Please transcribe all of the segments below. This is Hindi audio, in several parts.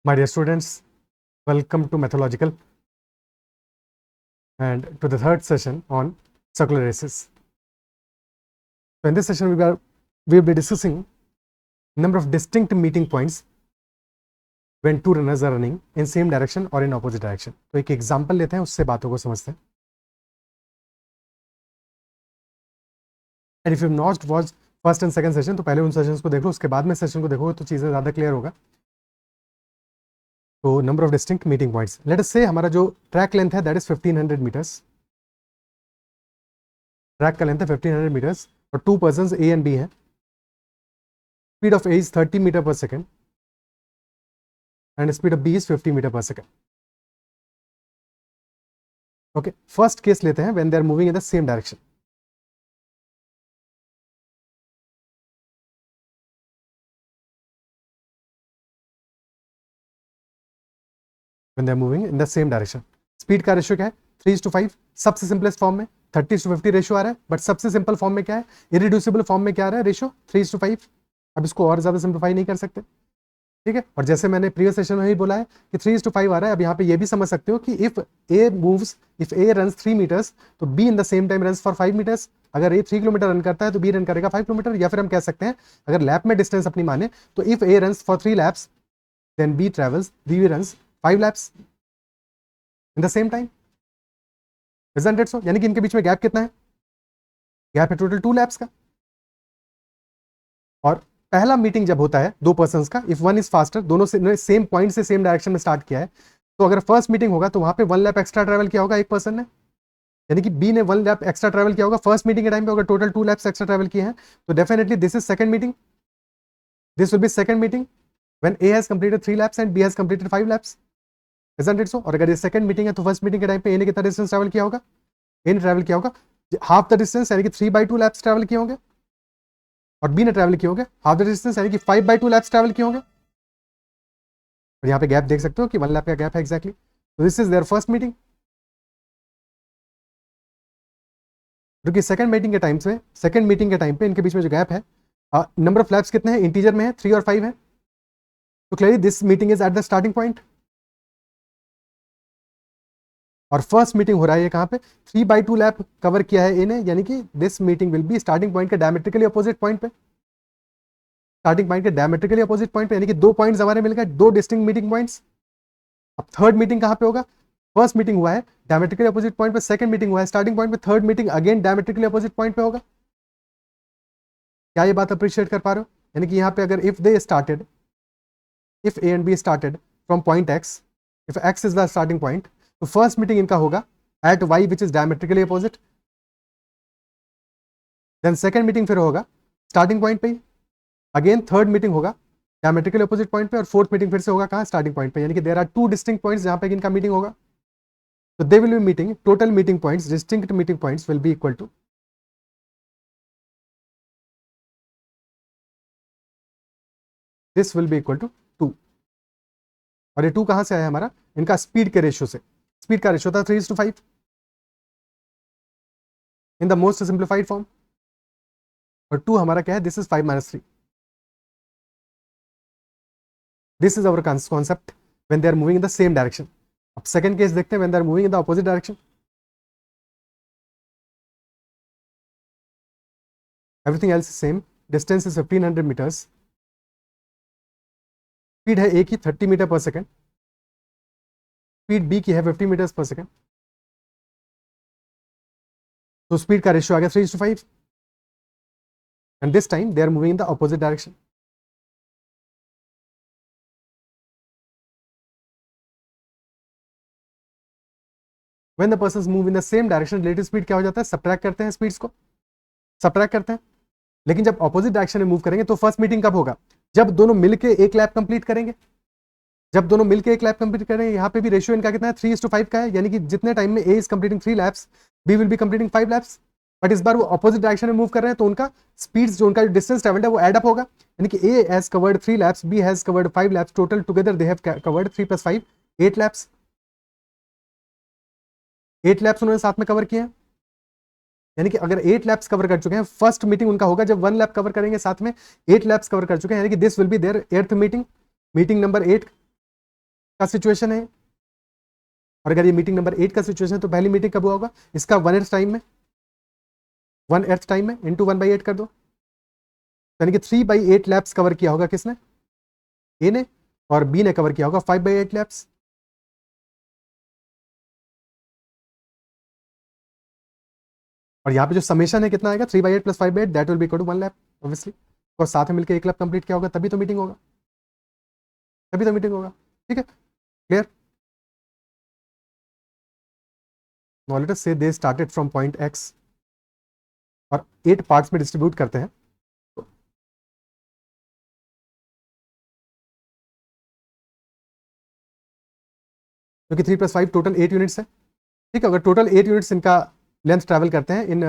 My dear students, welcome to Methodological and to the third session on circular races. So in this session, we will be discussing number of distinct meeting points when two runners are running in same direction or in opposite direction. तो एक एग्जाम्पल लेते हैं, उससे बातों को समझते हैं. And if you have not watched first and second session, तो पहले उन सेशंस को देखो, उसके बाद में सेशन को देखोगे तो चीज़ें ज़्यादा क्लियर होगा. तो number of distinct meeting points, let us से हमारा जो ट्रैक लेंथ है दैट इज 1500 मीटर्स. ट्रैक का लेंथ है 1500 मीटर्स और two persons A and B हैं. Speed of A is 30 metre per second and speed of B is 50 metre per second. Okay, first case लेते हैं when they are moving in the same direction. When they are moving in the same direction. Speed का रेशियो क्या है? 3:5. सबसे सिंपलेस्ट फॉर्म में 30:50 रेशियो आ रहा है, बट सबसे सिंपल फॉर्म में क्या है? इरिड्यूसिबल फॉर्म में क्या आ रहा है रेशियो? 3:5. अब इसको और ज्यादा सिंप्लीफाई नहीं कर सकते, ठीक है. और जैसे मैंने प्रीवियस सेशन में ही बोला है कि 3:5 आ रहा है. अब यहाँ पे ये भी समझ सकते हो कि इफ ए रन्स 3 मीटर्स तो B in the same time runs for 5 metres. अगर ए 3 किलोमीटर रन करता है तो बी रन करेगा 5 किलोमीटर. या फिर हम कह सकते हैं अगर लैप में डिस्टेंस अपनी माने तो if A runs for 3 laps then B runs 5 laps in the same time. Isn't it so? यानी कि इनके बीच में गैप कितना है? गैप है टोटल 2 लैप्स का. और पहला मीटिंग जब होता है दो पर्सन्स का, इफ वन इज फास्टर, दोनों से सेम पॉइंट से सेम डायरेक्शन में स्टार्ट किया है, तो अगर फर्स्ट मीटिंग होगा तो वहां पे 1 लैप एक्स्ट्रा ट्रैवल किया होगा एक पर्सन ने. यानी कि बी ने 1 लैप एक्स्ट्रा ट्रैवल किया होगा फर्स्ट मीटिंग के टाइम पे. अगर टोटल 2 लैप्स एक्स्ट्रा ट्रैवल किए हैं तो definitely this is second meeting. This will be second meeting when A has completed 3 laps and B has completed 5 laps. Isn't it so? और अगर ये सेकंड मीटिंग है तो फर्स्ट मीटिंग के टाइम पे ए ने कितना डिस्टेंस ट्रैवल किया होगा? ए ने ट्रैवल किया होगा हाफ द डिस्टेंस, यानी कि 3/2 लैप्स ट्रैवल किए होंगे. और बी ने ट्रैवल किए होंगे हाफ द डिस्टेंस, यानी कि 5/2 लैप्स ट्रैवल किए होंगे. और यहाँ पे गैप देख सकते हो कि 1 लैप का गैप है एग्जैक्टली. तो this is their first meeting. क्योंकि सेकंड मीटिंग के टाइम पे इनके बीच में जो गैप है, नंबर ऑफ लैप्स कितने हैं? इंटीजर में है, 3 और 5 है. तो clearly this meeting is eight the starting point. और फर्स्ट मीटिंग हो रहा है ये कहां पे? 3/2 लैप कवर किया है ए ने, यानी कि this meeting will be starting point के डायमेट्रिकली अपोजिट पॉइंट पे. स्टार्टिंग पॉइंट के डायमेट्रिकली अपोजिट पॉइंट पे, यानी कि 2 पॉइंट्स हमारे मिल गए, 2 डिस्टिंक्ट मीटिंग पॉइंट्स. अब थर्ड मीटिंग कहां पे होगा? फर्स्ट मीटिंग हुआ है डायमेट्रिकली अपोजिट पॉइंट पे, सेकंड मीटिंग हुआ है स्टार्टिंग पॉइंट पे, third meeting again diametrically opposite point पे होगा. क्या ये बात अप्रिशिएट कर पा रहे हो? यानी कि यहाँ पे अगर if A and B started from point X, if X is the starting point, तो फर्स्ट मीटिंग इनका होगा at Y which is diametrically opposite. Then second meeting फिर होगा स्टार्टिंग पॉइंट पे ही. अगेन थर्ड मीटिंग होगा डायमेट्रिकली अपोजिट पॉइंट पे. और फोर्थ मीटिंग फिर से होगा कहाँ? स्टार्टिंग पॉइंट पे. यानी कि देयर आर 2 डिस्टिंक्ट पॉइंट्स जहां पे इनका मीटिंग होगा. तो they will be meeting, total meeting points, distinct meeting points will be equal to this will be equal to 2. और ये 2 कहां से आया हमारा? इनका स्पीड के रेशियो से. स्पीड का रेशियो था 3:5 in the most simplified form. और 2 हमारा क्या है? This is 5 - 3. This is our concept when they are moving in the same direction. अब सेकंड केस देखते हैं when they are moving in the opposite direction. Everything else is same. Distance is 1500 metres. Speed है ए की 30 metre per second. Speed B की है 50 मीटर्स पर सेकेंड. तो स्पीड का रेशियो आ गया 3:5 and this time they are moving in the opposite direction. When the persons move in the same direction, relative speed क्या हो जाता है? सब्ट्रैक्ट करते हैं स्पीड्स को, सब्ट्रैक्ट करते हैं. लेकिन जब अपोजिट डायरेक्शन में मूव करेंगे तो फर्स्ट मीटिंग कब होगा? जब दोनों मिलके एक लैप कंप्लीट करेंगे. जब दोनों मिलकर एक लैप कंप्लीट करेंगे. यहाँ पे भी रेशियो इनका कितना है? 3:5 का है. यानी कि जितने टाइम में A is completing 3 laps, B will be completing 5 laps. But इस बार वो अपोजिट डायरेक्शन में मूव कर रहे हैं तो उनका स्पीड्स, जो उनका डिस्टेंस ट्रेवल्ड है वो एड अप होगा. यानी कि A has covered 3 laps, B has covered 5 laps, total together they have covered 3 + 5 8 laps. 8 laps उन्होंने साथ में कवर किए हैं. यानी कि अगर 8 लैप्स कवर कर चुके हैं, फर्स्ट मीटिंग उनका होगा जब 1 लैप कवर करेंगे, साथ में 8 लैप्स कवर कर चुके हैं. यानी कि this will be their 8th meeting, meeting number 8. का सिचुएशन है, और अगर ये मीटिंग नंबर 8 का सिचुएशन है तो पहली मीटिंग कब हुआ होगा, इसका 1/8 टाइम में, 1/8 टाइम में इंटू 1/8 कर दो, यानी कि 3/8 लैप्स कवर किया होगा किसने, ए ने, और बी ने कवर किया होगा 5/8 लैप्स। और यहाँ पे जो समेशन है कितना आएगा, 3/8 plus 5/8 that will be equal to 1 lap obviously, और साथ में मिलकर 1 लैप कंप्लीट किया होगा, तभी तो मीटिंग होगा, तभी तो मीटिंग होगा। ठीक है, क्लियर। नाउ लेट अस से they started from point x और 8 पार्ट्स में डिस्ट्रीब्यूट करते हैं, क्योंकि 3 + 5 टोटल 8 यूनिट्स है। ठीक है, अगर टोटल 8 यूनिट्स इनका लेंथ ट्रैवल करते हैं इन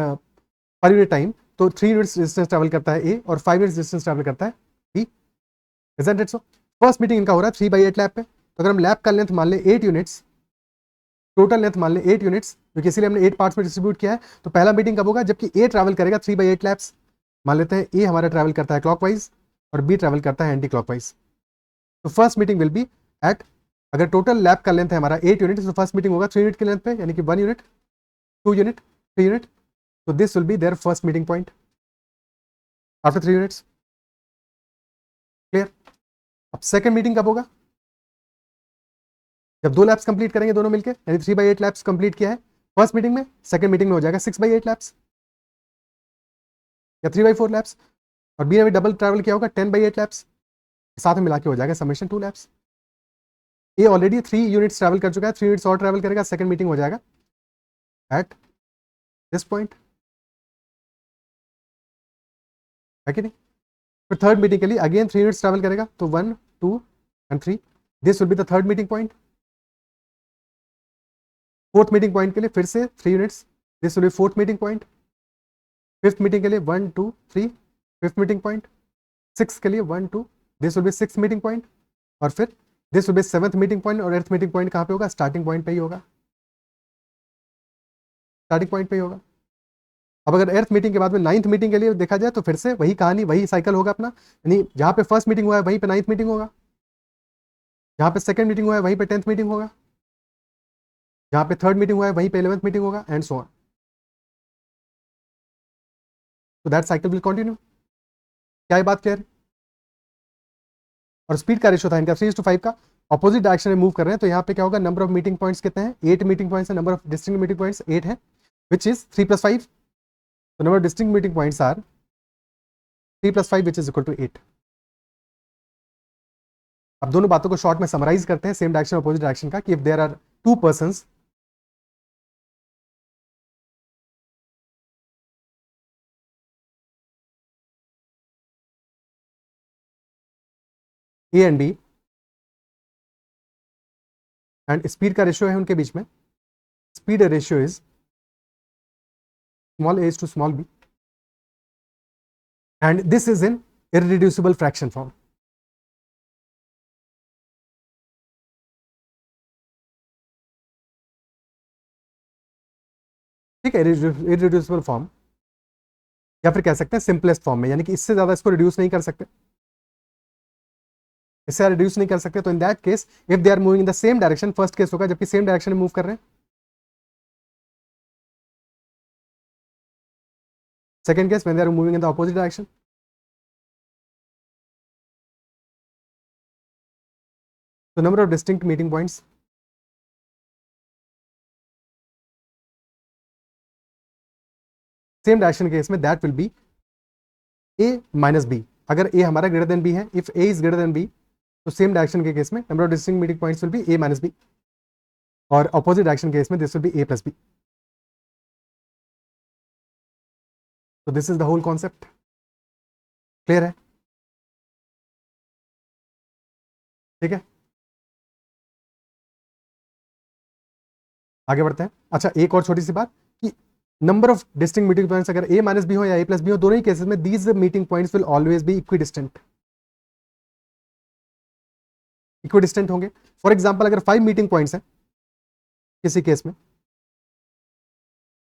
पर यूनिट टाइम, तो 3 यूनिट्स डिस्टेंस ट्रैवल करता है ए और 5 यूनिट्स डिस्टेंस ट्रैवल करता है B, isn't it so. First meeting इनका हो रहा है 3/8 लैप पे, तो अगर हम लैप का लेंथ मान ले 8 यूनिट्स, टोटल लेंथ मान ले 8 यूनिट्स, क्योंकि इसीलिए हमने 8 पार्ट्स में डिस्ट्रीब्यूट किया है, तो पहला मीटिंग कब होगा, जबकि ए ट्रैवल करेगा 3/8 लैप्स। मान लेते हैं ए हमारा ट्रैवल करता है क्लॉकवाइज और बी ट्रैवल करता है एंटी क्लॉकवाइज, तो first meeting will be at, अगर टोटल लैप का लेंथ है हमारा 8 यूनिट, तो फर्स्ट मीटिंग होगा 3 यूनिट के लेंथ पे, यानी कि 1 यूनिट, 2 यूनिट, 3 यूनिट, तो this will be their first meeting point after 3 units. Clear. अब सेकंड मीटिंग कब होगा, जब 2 लैप्स कंप्लीट करेंगे दोनों मिलकर, यानी 3/8 लैप्स कंप्लीट किया है फर्स्ट मीटिंग में, सेकंड मीटिंग में हो जाएगा 6/8 लैप्स या 3/4 लैप्स, और बी ने भी डबल ट्रैवल किया होगा 10/8 लैप्स, साथ में मिला के हो जाएगा समेशन 2 लैप्स। ये ऑलरेडी 3 यूनिट्स ट्रैवल कर चुका है, 3 यूनिट्स और ट्रैवल करेगा, सेकंड मीटिंग हो जाएगा एट दिस पॉइंट, है कि नहीं। फिर थर्ड मीटिंग के लिए अगेन 3 यूनिट्स ट्रैवल करेगा, तो 1, 2 and 3, this will be the third meeting point. Fourth meeting point के लिए फिर से 3 units, this will B fourth meeting point. Fifth meeting के लिए 1, 2, 3, फिफ्थ मीटिंग पॉइंट। सिक्स के लिए 1, 2, this will B six meeting point, और फिर this will B seventh meeting point, और एट्थ मीटिंग पॉइंट कहाँ पे होगा, स्टार्टिंग पॉइंट पे ही होगा, स्टार्टिंग पॉइंट पे ही होगा। अब अगर एर्थ मीटिंग के बाद में नाइन्थ मीटिंग के लिए देखा जाए, तो फिर से वही कहानी, वही साइकिल होगा अपना, यानी जहाँ पे फर्स्ट मीटिंग हुआ है वहीं पे नाइन्थ मीटिंग होगा, जहाँ पे सेकंड मीटिंग हुआ है वहीं पे 10th मीटिंग होगा, जहाँ पे थर्ड मीटिंग हुआ है वहीं पे 11th मीटिंग होगा, एंड सो ऑन, तो दैट साइकिल विल कंटिन्यू। क्या ये बात क्लियर है। और स्पीड का रेशो था इनका 3:5 का, अपोजिट डायरेक्शन में मूव कर रहे हैं, तो यहाँ पे क्या होगा, नंबर ऑफ मीटिंग पॉइंट्स कितने हैं, 8 मीटिंग पॉइंट्स है, number of distinct meeting points 8 है, विच इज 3 + 5, तो number of distinct meeting points are 3 + 5 which is equal to 8। अब दोनों बातों को शॉर्ट में समराइज करते हैं, सेम डायरेक्शन अपोजिट डायरेक्शन का, कि if there are 2 persons, A and B, and speed का रेशियो है उनके बीच में, speed ratio is small a to small b, and this is in irreducible fraction form. ठीक है, इरिड्यूसिबल फॉर्म, या फिर कह सकते हैं सिंपलेस्ट फॉर्म में, यानी कि इससे ज्यादा इसको रिड्यूस नहीं कर सकते, इससे रिड्यूस नहीं कर सकते, तो in that case if they are moving in the same direction, first case होगा जबकि सेम डायरेक्शन में मूव कर रहे हैं, second case when they are moving in the opposite direction. तो number of distinct meeting points, same direction case में that will be a - b, अगर a हमारा ग्रेटर देन b है, if a is greater than b, तो सेम डायरेक्शन के केस में number of distinct meeting points will be a - b, और ऑपोजिट डायरेक्शन केस में this will be a + b। तो this is the whole concept, clear है। ठीक है, आगे बढ़ते हैं। अच्छा, एक और छोटी सी बात, कि number of distinct meeting points अगर a - b हो या a + b हो, दोनों ही केसेस में these meeting points will always be equidistant, equidistant होंगे। फॉर एग्जांपल अगर 5 मीटिंग पॉइंट्स हैं किसी केस में,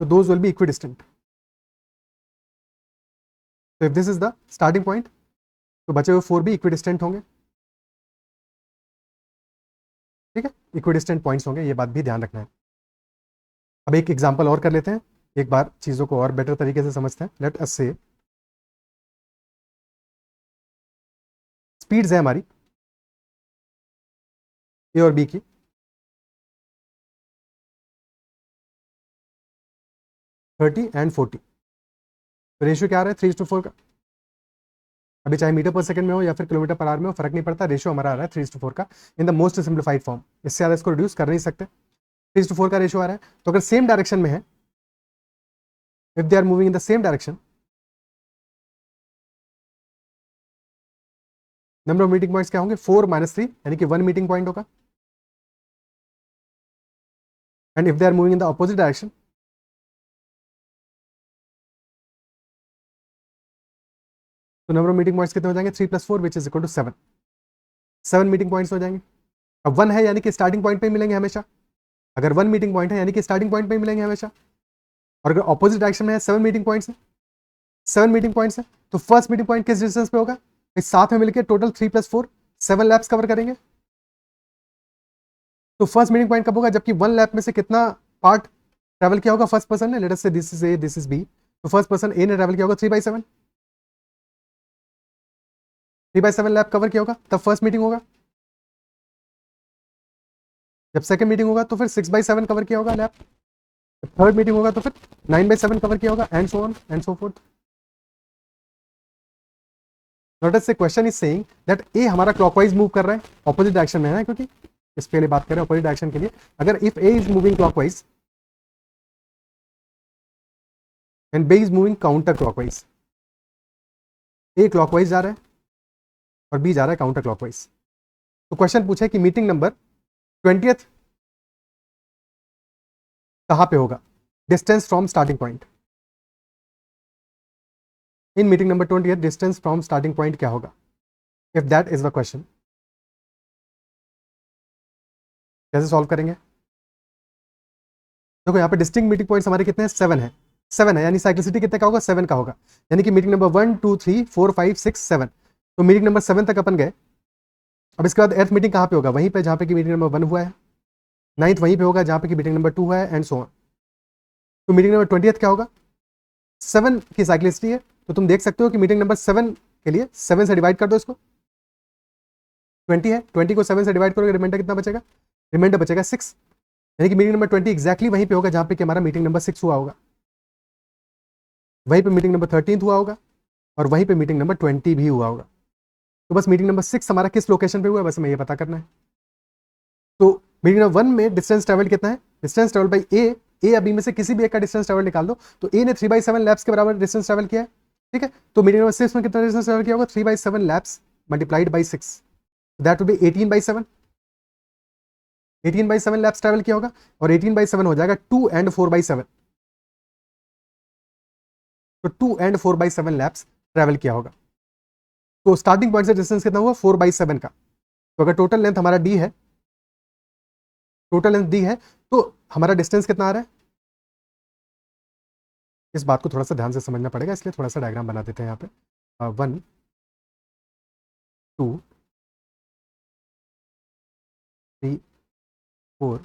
तो दोज विल बी इक्विडिस्टेंट, तो if this is the starting point, तो बचे हुए 4 भी इक्विडिस्टेंट होंगे। ठीक है, इक्विडिस्टेंट पॉइंट्स होंगे, ये बात भी ध्यान रखना है। अब एक एग्जांपल और कर लेते हैं, एक बार चीज़ों को और बेटर तरीके से समझते हैं। लेट अस से स्पीड्स है हमारी ए और बी की, थर्टी एंड 40। तो रेशियो क्या आ रहा है 3:4 का। अभी चाहे मीटर पर सेकंड में हो या फिर किलोमीटर पर आवर में हो, फर्क नहीं पड़ता, रेशियो हमारा आ रहा है 3:4 का इन द मोस्ट सिंप्लीफाइड फॉर्म। इससे ज़्यादा इसको रिड्यूस कर नहीं सकते। 3:4 का रेशियो आ रहा है, तो अगर सेम डायरेक्शन में है, if they are moving in the same direction, number of meeting points क्या होंगे 4 - 3, यानी कि 1 मीटिंग पॉइंट होगा। And if they are moving in the opposite direction, तो नंबर ऑफ मीटिंग पॉइंट्स कितने हो जाएंगे 3 + 4 which is equal to 7। 7 meeting points हो जाएंगे। अब 1 है यानी कि स्टार्टिंग पॉइंट पे ही मिलेंगे हमेशा। अगर 1 मीटिंग पॉइंट है यानी कि स्टार्टिंग पॉइंट पे ही मिलेंगे हमेशा। और अगर ऑपोजिट डायरेक्शन में है 7 मीटिंग पॉइंट्स है, 7 मीटिंग पॉइंट्स है, तो फर्स्ट मीटिंग पॉइंट किस डिस्टेंस पे होगा, इस साथ में मिलकर टोटल 3 + 4 7 लैप्स कवर करेंगे। तो फर्स्ट मीटिंग पॉइंट कब होगा, जबकि 1 लैप में से कितना पार्ट ट्रैवल किया होगा फर्स्ट पर्सन ने, let us say this is A this is B, तो फर्स्ट पर्सन ए ने ट्रैवल किया होगा 3/7, 3/7 लैप कवर किया होगा, तब फर्स्ट मीटिंग होगा। जब सेकंड मीटिंग होगा तो फिर 6/7 कवर किया होगा लैप। जब थर्ड मीटिंग होगा तो फिर 9/7 कवर किया होगा, and so on and so fourth. Notice से क्वेश्चन इज सेइंग दैट ए हमारा क्लॉकवाइज मूव कर रहा है, ऑपोजिट डायरेक्शन में है, क्योंकि इस पे बात करें ऑपोजिट डायरेक्शन के लिए। अगर if A is moving clockwise and B is moving counter clockwise, A clockwise जा रहा है और बी जा रहा है काउंटर क्लॉकवाइज, तो क्वेश्चन पूछे कि मीटिंग नंबर 20th कहां पे होगा, distance from starting point. In meeting number 20th distance from starting point क्या होगा, if that is the question. कैसे सॉल्व करेंगे, देखो यहाँ पे डिस्टिंक्ट मीटिंग पॉइंट्स हमारे कितने हैं 7 है, 7 है, यानी साइक्लिसिटी कितने का होगा 7 का होगा, यानी कि मीटिंग नंबर 1 2 3 4 5 6 7, तो मीटिंग नंबर 7 तक अपन गए। अब इसके बाद एर्थ मीटिंग कहाँ पे होगा, वहीं पे जहाँ पे कि मीटिंग नंबर 1 हुआ है। 9th वहीं पे होगा जहाँ पे कि मीटिंग नंबर 2 हुआ है, एंड सो ऑन। तो मीटिंग नंबर 20th क्या होगा, 7 की साइक्लिसिटी है, तो तुम देख सकते हो कि मीटिंग नंबर 7 के लिए 7 से डिवाइड कर दो इसको, 20 है, 20 को 7 से डिवाइड करोगे, रिमाइंडर कितना बचेगा, रिमाइंडर बचेगा 6, यानी कि मीटिंग नंबर 20 एक्जैक्टली वहीं पे होगा जहाँ पे कि हमारा मीटिंग नंबर 6 हुआ होगा, वहीं पे मीटिंग नंबर 13 हुआ होगा, और वहीं पे मीटिंग नंबर 20 भी हुआ होगा। तो बस मीटिंग नंबर 6 हमारा किस लोकेशन पे हुआ है, बस हमें ये पता करना है। तो मीटिंग नंबर 1 में डिस्टेंस ट्रेवल कितना है, डिस्टेंस ट्रेवल बाई ए या बी में से किसी भी एक का डिस्टेंस ट्रेवल निकाल दो, तो ए ने 3/7 लैप्स के बराबर डिस्टेंस ट्रेवल किया है, ठीक है। तो मीटिंग नंबर 6 में कितना डिस्टेंस ट्रेवल किया होगा 3/7 lapse multiplied by 6, that will B 18/7, 18/7 lapse travel किया होगा, और 18/7 हो जाएगा 2 and 4/7, तो 2 and 4/7 लैप्स ट्रेवल किया होगा। तो स्टार्टिंग पॉइंट से डिस्टेंस कितना हुआ 4/7 का, तो अगर टोटल लेंथ हमारा डी है, टोटल लेंथ डी है, तो हमारा डिस्टेंस कितना आ रहा है, इस बात को थोड़ा सा ध्यान से समझना पड़ेगा, इसलिए थोड़ा सा डायग्राम बना देते हैं यहाँ पे। 1 2 3 4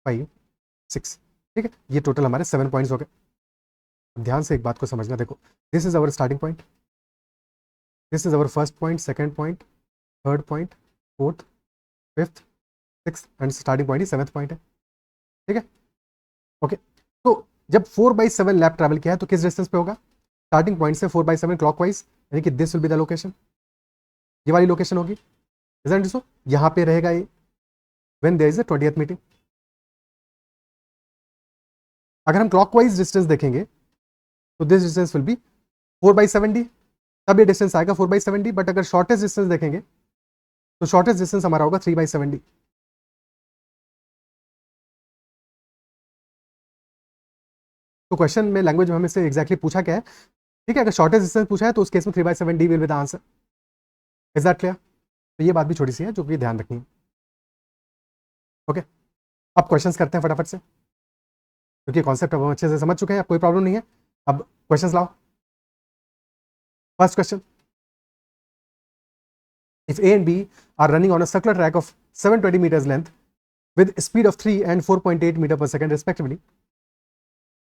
5 6, ठीक है, ये टोटल हमारे 7 पॉइंट्स हो गए। ध्यान से एक बात को समझना, देखो this is our starting point, this is our first point, second point, third point, fourth, fifth, six, and starting point he 7th point है, ठीक है, ओके। तो जब 4/7 लैप ट्रैवल किया है तो किस डिस्टेंस पे होगा, स्टार्टिंग पॉइंट से 4/7 क्लॉकवाइज, यानी कि this will be the location, ये वाली लोकेशन होगी, इजंट सो, यहाँ पे रहेगा ये when there is a 20th meeting. अगर हम क्लॉकवाइज डिस्टेंस देखेंगे तो this distance will be 4/7 D, तब ये डिस्टेंस आएगा 4/7 डी, बट अगर शॉर्टेस्ट डिस्टेंस देखेंगे तो शॉर्टेस्ट डिस्टेंस हमारा होगा 3/7 डी। तो क्वेश्चन में लैंग्वेज में हमें से एग्जैक्टली पूछा क्या है, ठीक है, अगर शॉर्टेस्ट डिस्टेंस पूछा है तो उस केस में 3/7 D will be the answer, is that clear. तो ये बात भी छोटी सी है जो कि ध्यान रखनी है, ओके। अब क्वेश्चंस करते हैं फटाफट से, क्योंकि कॉन्सेप्ट अब हम अच्छे से समझ चुके हैं, अब कोई प्रॉब्लम नहीं है। अब क्वेश्चंस लाओ। First question, if A and B are running on a circular track of 720 meters length with speed of 3 and 4.8 meter per second respectively.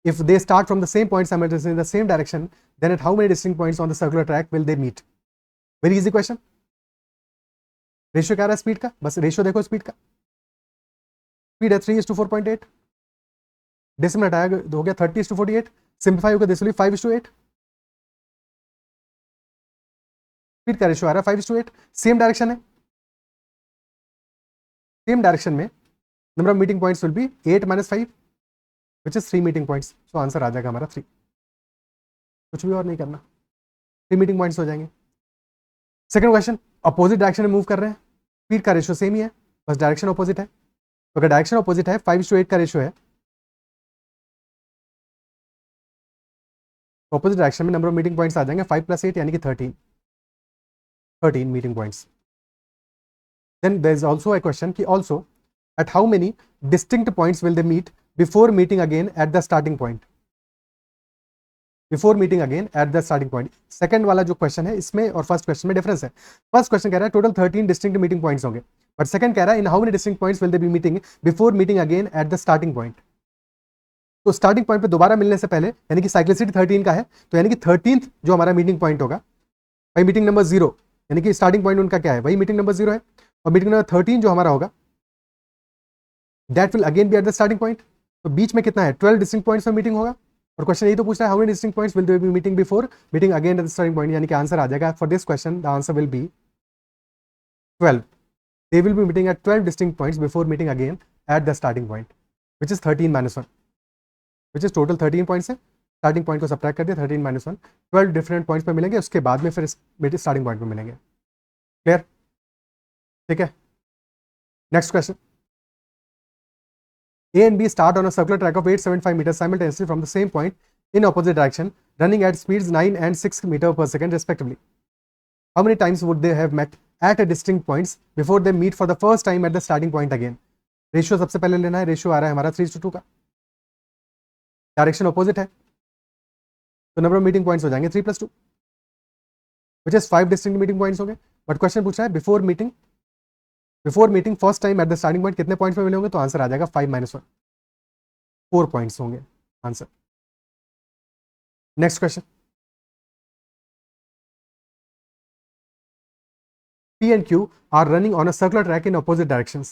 If they start from the same point simultaneously in the same direction, then at how many distinct points on the circular track will they meet? Very easy question. Ratio क्या रहा है स्पीड का, बस रेशियो देखो स्पीड का, स्पीड है 3:4.8, डेसिमल हटाया हो गया 30:48, सिंप्लीफाई होकर दिस विल बी 5:8, स्पीड का रेशियो आ रहा है 5:8, सेम डायरेक्शन है, सेम डायरेक्शन में number of meeting points will be 8 - 5 which is 3 meeting points. So answer आ जाएगा हमारा 3. कुछ भी और नहीं करना, 3 मीटिंग पॉइंट्स हो जाएंगे. सेकंड क्वेश्चन, अपोजिट डायरेक्शन में मूव कर रहे हैं, स्पीड का रेशियो सेम ही है, बस डायरेक्शन अपोजिट है. तो अगर डायरेक्शन अपोजिट है, 5:8 का रेशियो है, अपोजिट डायरेक्शन में नंबर ऑफ मीटिंग पॉइंट्स आ जाएंगे 5 + 8 यानी कि 13 meeting points. Then there is also a question कि also at how many distinct points will they meet before meeting again at the starting point. Before meeting again at the starting point. Second वाला जो क्वेश्चन है इसमें और फर्स्ट क्वेश्चन में डिफरेंस है. फर्स्ट क्वेश्चन कह रहा है टोटल 13 डिस्टिंक्ट मीटिंग पॉइंट्स होंगे, बट सेकंड कह रहा है in how many distinct points will they B meeting before meeting again at the starting point. तो स्टार्टिंग पॉइंट पे दोबारा मिलने से पहले यानी कि साइक्लिसिटी 13 का है, तो यानी कि 13th जो हमारा मीटिंग पॉइंट होगा, भाई मीटिंग नंबर 0 यानी कि स्टार्टिंग पॉइंट उनका क्या है, वही मीटिंग नंबर 0 है, और मीटिंग नंबर 13 जो हमारा होगा that will again be at the starting point. तो बीच में कितना है, 12 डिस्टिंक्ट पॉइंट्स में मीटिंग होगा, और क्वेश्चन यही तो पूछ रहा है how many distinct points will they B meeting before meeting again at the starting point. यानी कि आंसर आ जाएगा for this question, the answer will be 12. They will be meeting at 12 distinct points before meeting again at the starting point which is 13 - 1, which is total 13 points है. स्टार्टिंग पॉइंट को सब्ट्रैक्ट कर दिया, 13 - 1, 12 डिफरेंट पॉइंट्स पे मिलेंगे, उसके बाद में फिर स्टार्टिंग पॉइंट पे मिलेंगे. क्लियर, ठीक है. Next question, A and B start on a circular track of 875 meters simultaneously from the same point in opposite direction, running at speeds 9 and 6 meter per second respectively. How many times would they have met at a distinct points before they meet for the first time at the starting point again? Ratio सबसे पहले लेना है, रेशियो आ रहा है हमारा 3:2 का, डायरेक्शन अपोजिट है, तो नंबर ऑफ मीटिंग पॉइंट्स हो जाएंगे 3 + 2 which is 5 distinct meeting points हो गए. बट क्वेश्चन पूछ रहा है before meeting first time eight the starting point कितने पॉइंट्स में मिले होंगे, तो आंसर आ जाएगा 5 - 1, 4 पॉइंट्स होंगे answer. Next question, P and Q are running on a circular track in opposite directions.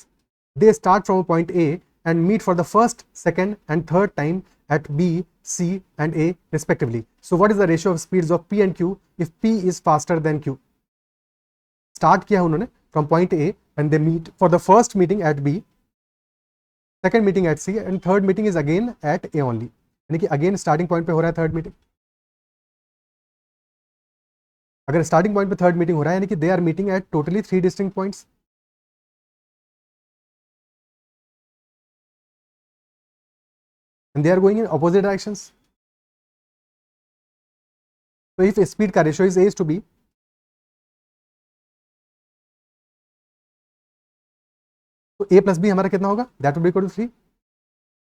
They start from a point A and meet for the first, second and third time at B, C and A respectively. So what is the ratio of speeds of P and Q if P is faster than Q? Start किया उन्होंने from point A and they meet for the first meeting at B, second meeting at C and third meeting is again at A only. यानी कि again starting point पे हो रहा है third meeting. अगर स्टार्टिंग पॉइंट पे थर्ड मीटिंग हो रहा है यानी कि they are meeting at totally 3 distinct points. and they are going in opposite directions. So if speed का ratio is A to B, तो A + B हमारा कितना होगा, that will be equal to 3.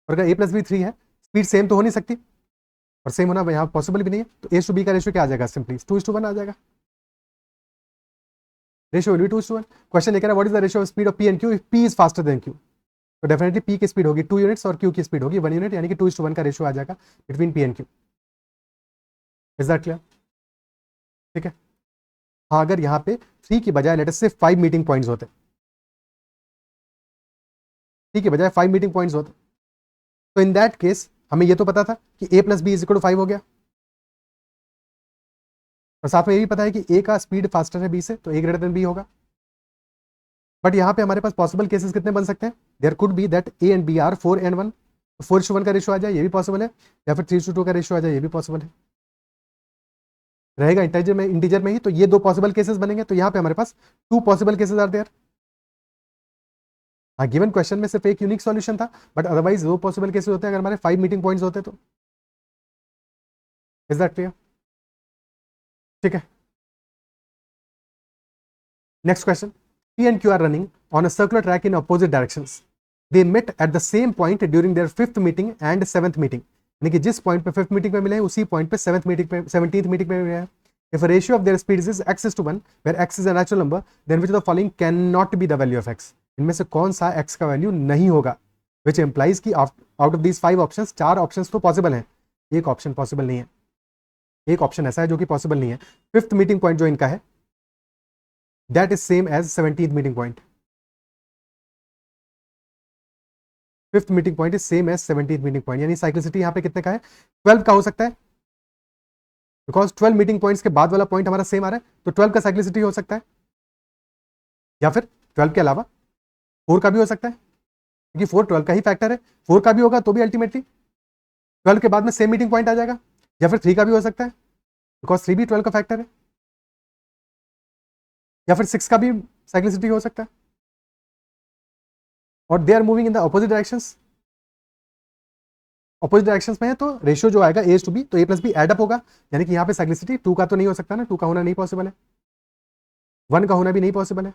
और अगर A + B 3 है, स्पीड सेम तो हो नहीं सकती, और सेम होना यहाँ पॉसिबल भी नहीं है, तो A to B का रेशियो क्या आ जाएगा, सिंपली 2:1 आ जाएगा. Ratio will be 2:1. क्वेश्चन ये कह रहा है what is the ratio of speed of P and Q if P is faster than Q. तो डेफिनेटली P की स्पीड होगी 2 यूनिट्स और Q की स्पीड होगी 1 यूनिट, यानी कि 2:1 का रेशियो आ जाएगा between P and Q. Is that clear, ठीक है. हाँ, अगर यहाँ पे 3 की बजाय लेट अस से 5 मीटिंग पॉइंट्स होते, 3 की बजाय 5 मीटिंग पॉइंट्स होते, तो इन दैट केस हमें ये तो पता था कि A + B = 5 हो गया, और साथ में ये भी पता है कि A का स्पीड फास्टर है B से, तो A > B होगा. बट यहाँ पे हमारे पास पॉसिबल केसेस कितने बन सकते हैं, there could be that A and B are 4 and 1, 4:1 का रेशियो आ जाए, ये भी पॉसिबल है, या फिर 3:2 का रेशियो आ जाए, ये भी पॉसिबल है. रहेगा इंटीजर में ही, तो ये 2 पॉसिबल केसेस बनेंगे. तो यहाँ पे हमारे पास 2 पॉसिबल केसेस आर देयर. हाँ, गिवन क्वेश्चन में सिर्फ एक यूनिक सॉल्यूशन था, बट अदरवाइज 2 पॉसिबल केसेस होते हैं अगर हमारे 5 मीटिंग पॉइंट्स होते तो. इज दैट क्लियर, ठीक है. Next question, P and Q are running on a circular track in opposite directions. They met at the same point during their 5th meeting and 7th meeting. यानी कि जिस पॉइंट पे 5th मीटिंग पे मिले उसी पॉइंट पे 17th मीटिंग पे मिले हैं. If a ratio of their speeds is x is to 1, where x is a natural number, then which of the following cannot be the value of x? इनमें से कौन सा x का वैल्यू नहीं होगा? Which implies कि out of these 5 options, 4 options तो पॉसिबल हैं, एक ऑप्शन पॉसिबल नहीं है, एक ऑप्शन ऐसा है जो कि पॉसिबल नहीं है. फिफ्थ मीटिंग पॉइंट जो इनका है, that is same as 17th meeting point. Fifth meeting point is same as 17th meeting point. यानी साइक्लिसिटी यहाँ पे कितने का है? 12 का हो सकता है, बिकॉज 12 मीटिंग पॉइंट्स के बाद वाला पॉइंट हमारा सेम आ रहा है, तो 12 का साइक्लिसिटी हो सकता है, या फिर 12 के अलावा 4 का भी हो सकता है, क्योंकि 4 12 का ही फैक्टर है. 4 का भी होगा तो भी अल्टीमेटली 12 के बाद में सेम मीटिंग पॉइंट आ जाएगा, या फिर 3 का भी हो सकता है, बिकॉज 3 भी 12 का फैक्टर है, या फिर 6 का भी साइक्लिसिटी हो सकता है. और they are moving in the opposite directions. Opposite directions में है तो रेशियो जो आएगा ए टू बी, तो ए प्लस बी एड अप होगा. यानी कि यहाँ पे साइक्लिसिटी 2 का तो नहीं हो सकता ना, 2 का होना नहीं पॉसिबल है, 1 का होना भी नहीं पॉसिबल है.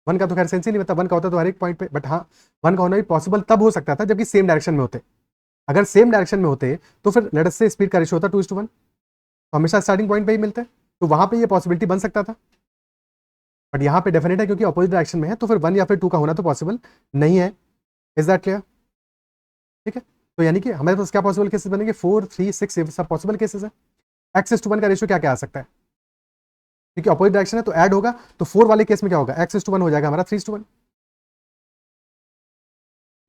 1 का तो खैर सेंस ही नहीं बनता, 1 का होता तो हर एक पॉइंट पे, बट हाँ 1 का होना भी पॉसिबल तब हो सकता था जबकि सेम डायरेक्शन में होते. अगर सेम डायरेक्शन में होते तो फिर लेट अस से स्पीड का रेशियो होता 2:1, तो हमेशा स्टार्टिंग पॉइंट पे ही मिलते, तो वहां पे ये पॉसिबिलिटी बन सकता था. बट यहाँ पे डेफिनेट है क्योंकि अपोजिट डायरेक्शन में है, तो फिर 1 या फिर 2 का होना तो पॉसिबल नहीं है. Is that clear? ठीक है, तो यानी कि हमारे पास क्या पॉसिबल केसेस बनेंगे? 4, 3, 6 ये सब पॉसिबल केसेस है. x:1 का रेशियो क्या क्या आ सकता है? क्योंकि अपोजिट डायरेक्शन है तो ऐड होगा, तो 4 वाले केस में क्या होगा? x:1 हो जाएगा हमारा 3:1,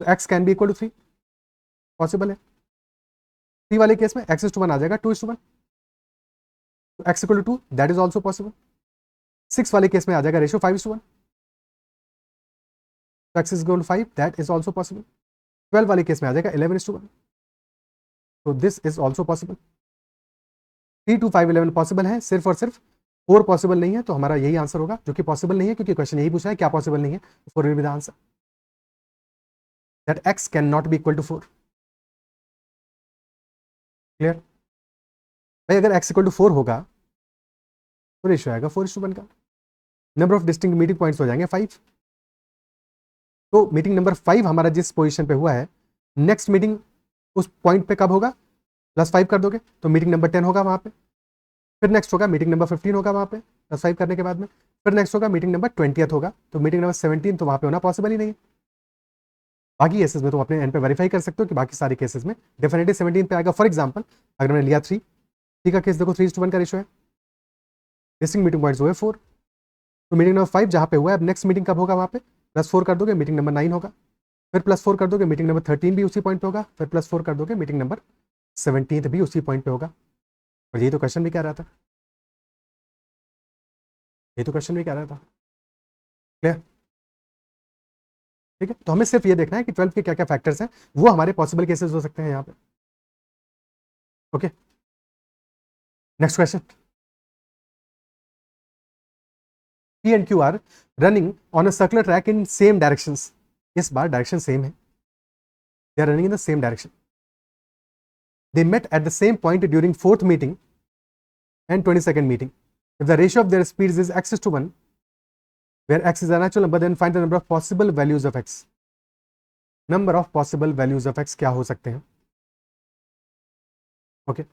तो x can be equal to 3 possible है. 3 वाले केस में x:1 आ जाएगा 2:1, तो x equal to 2 that is also possible. 6 वाले केस में आ जाएगा रेशियो 5:1, तो x is equal to 5 that is also possible. 12 वाले केस में आ जाएगा 11:1, तो this is also possible. 3 to 5 11 possible है, सिर्फ और सिर्फ 4 पॉसिबल नहीं है, तो हमारा यही आंसर होगा जो कि पॉसिबल नहीं है, क्योंकि क्वेश्चन यही पूछा है क्या पॉसिबल नहीं है. 4 will be the answer, that x can not be equal to 4. Clear भाई? अगर x इक्वल टू 4 होगा तो रेशियो आएगा 4:1 का. Number of distinct meeting points हो जाएंगे 5. तो मीटिंग नंबर 5 हमारा जिस पोजीशन पे हुआ है, नेक्स्ट मीटिंग उस पॉइंट पे कब होगा? +5 कर दोगे तो मीटिंग नंबर 10 होगा वहां पे. फिर नेक्स्ट होगा मीटिंग नंबर 15 होगा वहां पे +5 करने के बाद में. फिर नेक्स्ट होगा मीटिंग नंबर 20th होगा, तो मीटिंग नंबर 17 तो वहां पे होना पॉसिबल ही नहीं है. बाकी केसेस में तो अपने एंड पे वेरीफाई कर सकते हो कि बाकी सारे केसेस में डेफिनेटली 17 पे आएगा. फॉर एग्जाम्पल अगर मैंने लिया 3 का केस देखो, 3:1 का रेशियो है, डिस्टिंक्ट मीटिंग पॉइंट्स हुए 4, तो मीटिंग नंबर 5 जहां पे हुआ है, अब नेक्स्ट मीटिंग कब होगा वहां पे? +4 कर दोगे मीटिंग नंबर 9 होगा. फिर +4 कर दोगे मीटिंग नंबर 13 भी उसी पॉइंट पे होगा. फिर +4 कर दोगे मीटिंग नंबर 17 भी उसी पॉइंट पे होगा. और यही तो क्वेश्चन भी कह रहा था, ये तो क्वेश्चन भी कह रहा था. क्लियर? ठीक है, तो हमें सिर्फ ये देखना है कि 12 के क्या क्या फैक्टर्स हैं, वो हमारे पॉसिबल केसेस हो सकते हैं यहाँ पे. Okay, next question. P and Q are running on a circular track in same directions. इस बार डायरेक्शन सेम है, they are running in the same direction. They met at the same point during 4th meeting and 22nd meeting. If the ratio of their speeds is x:1, where x is a natural number, then find the number of possible values of x. Number of possible values of x क्या हो सकते हैं? Okay,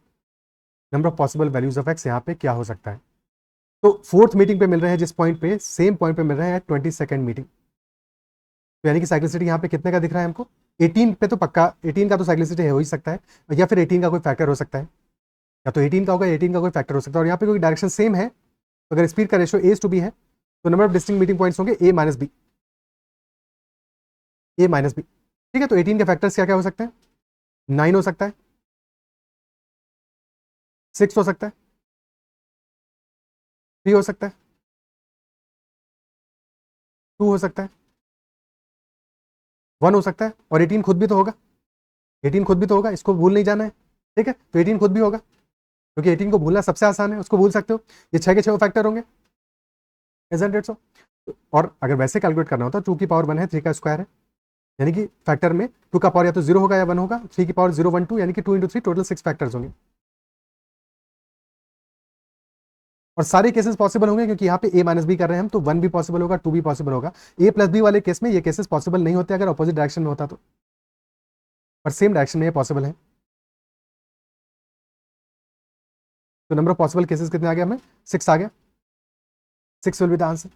number of possible values of x यहाँ पे क्या हो सकता है? तो 4th मीटिंग पे मिल रहे हैं, जिस पॉइंट पे सेम पॉइंट पे मिल रहे हैं 22nd मीटिंग, तो यानी कि साइक्लिसिटी यहाँ पे कितने का दिख रहा है हमको? 18 पे तो पक्का, 18 का तो साइक्लिसिटी हो ही सकता है, या फिर 18 का कोई फैक्टर हो सकता है, या तो 18 का होगा, 18 का कोई फैक्टर हो सकता है. और यहाँ पे कोई डायरेक्शन सेम है, तो अगर स्पीड का रेशियो ए टू बी है, तो number of distinct meeting points होंगे a - b, a - b. ठीक है, तो 18 के फैक्टर्स क्या क्या हो सकते हैं? 9 हो सकता है, 6 हो सकता है, 3 हो सकता है, 2 हो सकता है, 1 हो सकता है, और 18 खुद भी तो होगा. 18 खुद भी तो होगा, इसको भूल नहीं जाना है. ठीक है, तो 18 खुद भी होगा, क्योंकि 18 को भूलना सबसे आसान है, उसको भूल सकते हो. ये 6 के 6 फैक्टर होंगे, isn't it so? और अगर वैसे कैलकुलेट करना होता, 2 की पावर 1 है, 3 का स्क्वायर है, यानी कि फैक्टर में 2 का पावर या तो 0 होगा या 1 होगा. 3 की पावर 0 1 2, यानी कि 2 × 3 टोटल 6 फैक्टर्स होंगे. और सारे केसेस पॉसिबल होंगे, क्योंकि यहाँ पे a - b कर रहे हैं हम, तो 1 भी पॉसिबल होगा, 2 भी पॉसिबल होगा. a + b वाले केस में ये केसेस पॉसिबल नहीं होते अगर अपोजिट डायरेक्शन में होता तो, पर सेम डायरेक्शन में ये पॉसिबल है. तो नंबर ऑफ पॉसिबल केसेस कितने आ गए हमें? 6 आ गया. 6 विल बी द आंसर.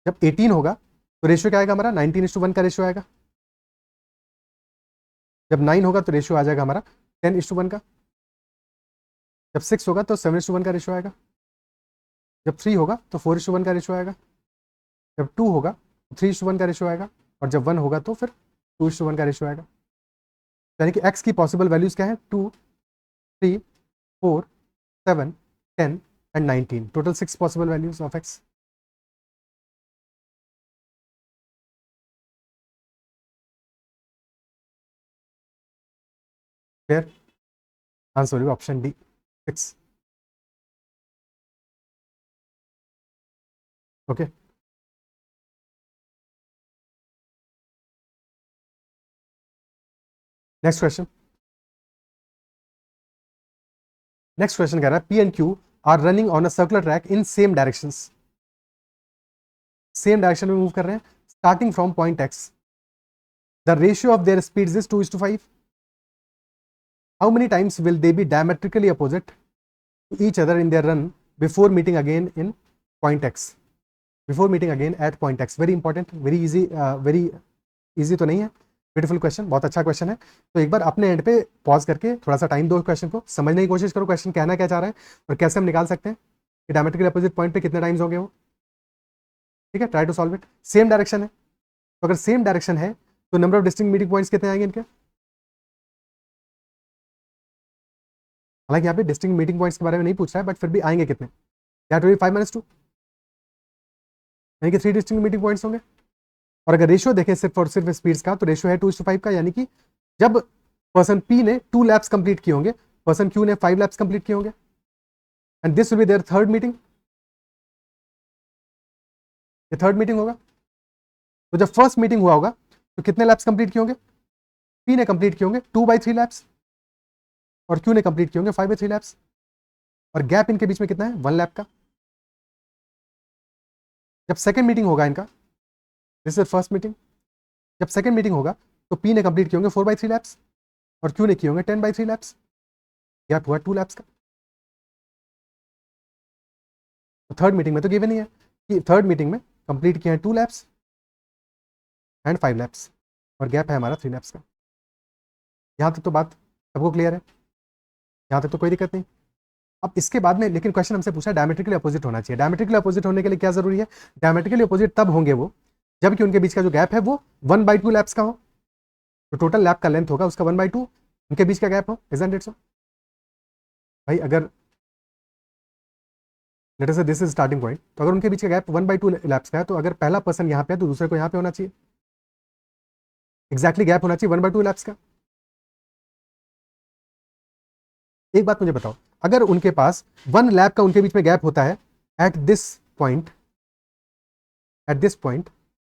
जब 18 होगा तो रेशियो क्या आएगा हमारा? 19:1 का रेशियो आएगा. जब 9 होगा तो रेशियो आ जाएगा हमारा 10:1 का. जब 6 होगा तो 7:1 का रेशियो आएगा. जब 3 होगा तो 4:1 का रेशियो आएगा. जब 2 होगा तो 3:1 का रेशियो आएगा. और जब 1 होगा तो फिर 2:1 का रेशियो आएगा. यानी कि x की पॉसिबल वैल्यूज क्या है? 2, 3, 4, 7, 10 and 19. Total 6 possible values of x. Clear? Answer will be option D, 6. Okay. Next question. Next question कह रहा है P and Q are running on a circular track in same directions. Same direction में move कर रहे हैं starting from point X. The ratio of their speeds is 2:5. How many times will they be diametrically opposite to each other in their run before meeting again in point X? Before meeting again at point X. Very important, very easy तो नहीं है. ब्यूटीफुल क्वेश्चन, बहुत अच्छा क्वेश्चन है. तो एक बार अपने एंड पे पॉज करके थोड़ा सा टाइम दो क्वेश्चन को, समझने की कोशिश करो क्वेश्चन कहना क्या चाह रहा है और कैसे हम निकाल सकते हैं कि डायमेट्रिकली अपोजिट पॉइंट पे कितने टाइम्स होंगे वो. ठीक है, try to solve it. Same direction है, तो अगर सेम डायरेक्शन है तो number of distinct meeting points कितने आएंगे इनके? हालांकि यहाँ पे डिस्टिंक्ट मीटिंग पॉइंट्स के बारे में नहीं पूछ रहा है, बट फिर भी आएंगे कितने? दैट विल बी 5 - 2, यानी कि 3 डिस्टिंक्ट मीटिंग पॉइंट्स होंगे. और अगर रेशियो देखें सिर्फ और सिर्फ स्पीड्स का, तो रेशियो है 2:5 का. यानी कि जब पर्सन P ने 2 लैप्स कंप्लीट किए होंगे, पर्सन Q ने 5 लैप्स कंप्लीट किए होंगे, and this will be there third meeting. ये थर्ड मीटिंग होगा. तो जब फर्स्ट मीटिंग हुआ होगा तो कितने लैप्स कंप्लीट किए होंगे? P ने कंप्लीट किए होंगे 2/3 लैप्स और Q ने कंप्लीट किए होंगे 5/3 लैप्स. और गैप इनके बीच में कितना है? 1 लैप का. जब सेकेंड मीटिंग होगा इनका, दिस इज फर्स्ट मीटिंग, जब सेकेंड मीटिंग होगा तो P ने कंप्लीट किए होंगे 4/3 लैप्स और Q ने किए होंगे 10/3 लैप्स. गैप हुआ 2 लैप्स का. तो थर्ड मीटिंग में तो गिवन ही है कि थर्ड मीटिंग में कंप्लीट किए हैं 2 लैप्स एंड 5 लैप्स और गैप है हमारा 3 लैप्स का. यहां तक तो बात सबको क्लियर है, यहां तक तो कोई दिक्कत नहीं. अब इसके बाद में लेकिन क्वेश्चन हमसे पूछा डायमेट्रिकली अपोजिट होना चाहिए. डायमेट्रिकली अपोजिट होने के लिए क्या जरूरी है? डायमेट्रिकली अपोजिट तब होंगे वो जबकि उनके बीच का जो गैप है वो 1/2 लैप्स का हो. तो टोटल लैप का लेंथ होगा उसका 1/2, उनके बीच का गैप हो. इजंट इट सो? भाई अगर late us say this is starting point, तो अगर उनके बीच का गैप 1/2 लैप्स का है, तो अगर पहला पर्सन यहाँ पे है तो दूसरे को यहाँ पे होना चाहिए. एग्जैक्टली गैप होना चाहिए 1/2 लैप्स का. एक बात मुझे बताओ, अगर उनके पास 1 लैप का उनके बीच में गैप होता है एट दिस पॉइंट,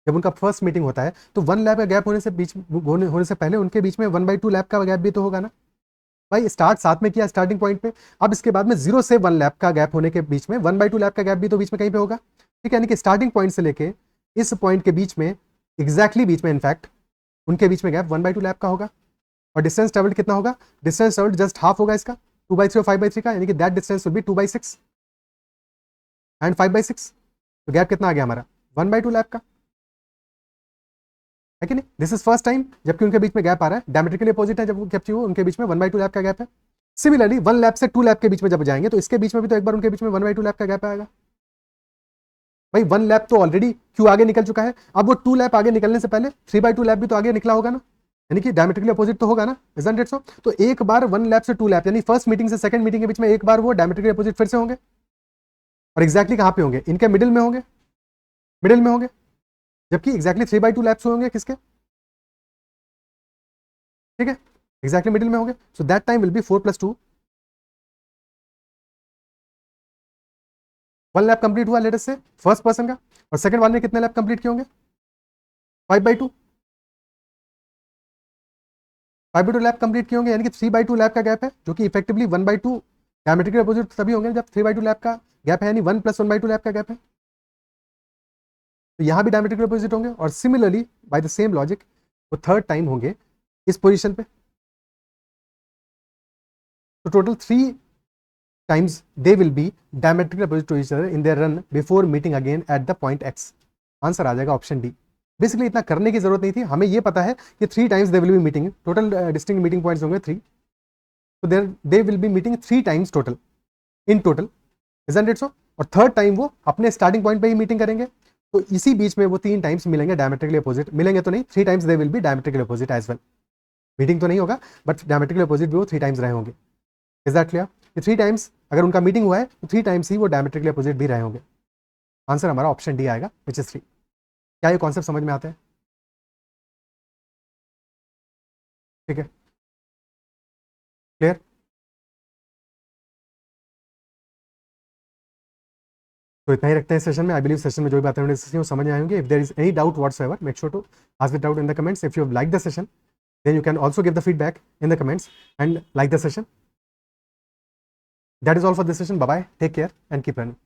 जब उनका फर्स्ट मीटिंग होता है, तो 1 लैप का गैप होने से पहले उनके बीच में 1/2 लैप का गैप भी तो होगा ना. भाई स्टार्ट साथ में किया स्टार्टिंग पॉइंट पे, अब इसके बाद में 0 से 1 लैप का गैप होने के बीच में 1/2 लैप का गैप भी तो बीच में कहीं पे होगा. ठीक है, यानी कि स्टार्टिंग पॉइंट से लेके इस पॉइंट के बीच में, एग्जैक्टली बीच में इनफैक्ट उनके बीच में गैप 1/2 लैप का होगा. और डिस्टेंस ट्रेवल्ड कितना होगा? डिस्टेंस ट्रेवल्ड जस्ट हाफ होगा इसका, 2/3 और 5/3 का, यानी कि that distance will B 2/6 and 5/6. तो गैप कितना आ गया हमारा? 1/2 लैप का, है कि नहीं? दिस इज फर्स्ट टाइम जबकि उनके बीच में गैप आ रहा है. डायमेट्रिकली अपोजिट है जब वो उनके बीच में 1/2 लैप का गैप है. सिमिलरली 1 लैप से 2 लैप के बीच में जब जाएंगे तो इसके बीच में भी तो एक बार उनके बीच में 1/2 लैप का गैप आएगा. भाई 1 लैप तो ऑलरेडी क्यू आगे निकल चुका है, अब वो 2 लैप आगे निकलने से पहले 3/2 लैप भी तो आगे निकला होगा ना, यानी कि डायमेट्रिकली अपोजिट तो होगा ना. इजंट इट सो? तो एक बार 1 लैप से 2 लैप, यानी फर्स्ट मीटिंग से सेकंड मीटिंग के बीच में एक बार वो डायमेट्रिकली अपोजिट फिर से होंगे. और एग्जैक्टली कहां पे होंगे? इनके मिडिल में होंगे, जबकि एग्जैक्टली 3/2 लैप्स होंगे किसके? ठीक है, एग्जैक्टली मिडिल में होंगे. So that time will be 4 + 2. 1 lap complete हुआ लेट अस से फर्स्ट पर्सन का, और सेकंड वाले ने कितने लैप कंप्लीट किए होंगे? 5/2 लैप कंप्लीट किए होंगे, यानी कि 3/2 लैप का गैप है, जो कि इफेक्टिवली 1/2 डायमेट्रिकली अपोजिट तभी होंगे जब 3/2 लैप का गैप है, यानी 1 + 1/2 लैप का गैप है. तो यहां भी डायमेट्रिकली अपोजिट होंगे. और similarly by the same logic वो थर्ड टाइम होंगे इस पोजीशन पे. तो total 3 times they will be diametrically opposite to each other in their run before meeting again at the point x. Answer आ जाएगा ऑप्शन डी. बेसिकली इतना करने की जरूरत नहीं थी, हमें ये पता है कि 3 times they will be meeting, total distinct meeting points होंगे 3, तो they will be meeting 3 times total in total, isn't it सो? और थर्ड टाइम वो अपने स्टार्टिंग पॉइंट पे ही मीटिंग करेंगे, तो इसी बीच में वो 3 टाइम्स मिलेंगे डायमेट्रिकली अपोजिट, मिलेंगे तो नहीं, 3 times they will be diametrically opposite as well. मीटिंग तो नहीं होगा बट डायमेट्रिकली अपोजिट भी वो 3 टाइम्स रहे होंगे. Is that clear? ये 3 टाइम्स अगर उनका मीटिंग हुआ है तो 3 टाइम्स ही वो डायमेट्रिकली अपोजिट भी रहे होंगे. आंसर हमारा ऑप्शन डी आएगा विच इज 3. क्या ये कॉन्सेप्ट समझ में आता है? ठीक है, क्लियर? तो इतना ही रखते हैं सेशन में. आई बिलीव सेशन में जो भी बातें हमने डिस्कस की वो समझ में आएंगे. If there is any doubt whatsoever, make sure to ask it out in the comments. If you have like the session, then you can also give the feedback in the comments and like the session. That is all for this session. Bye bye, take care and keep learning.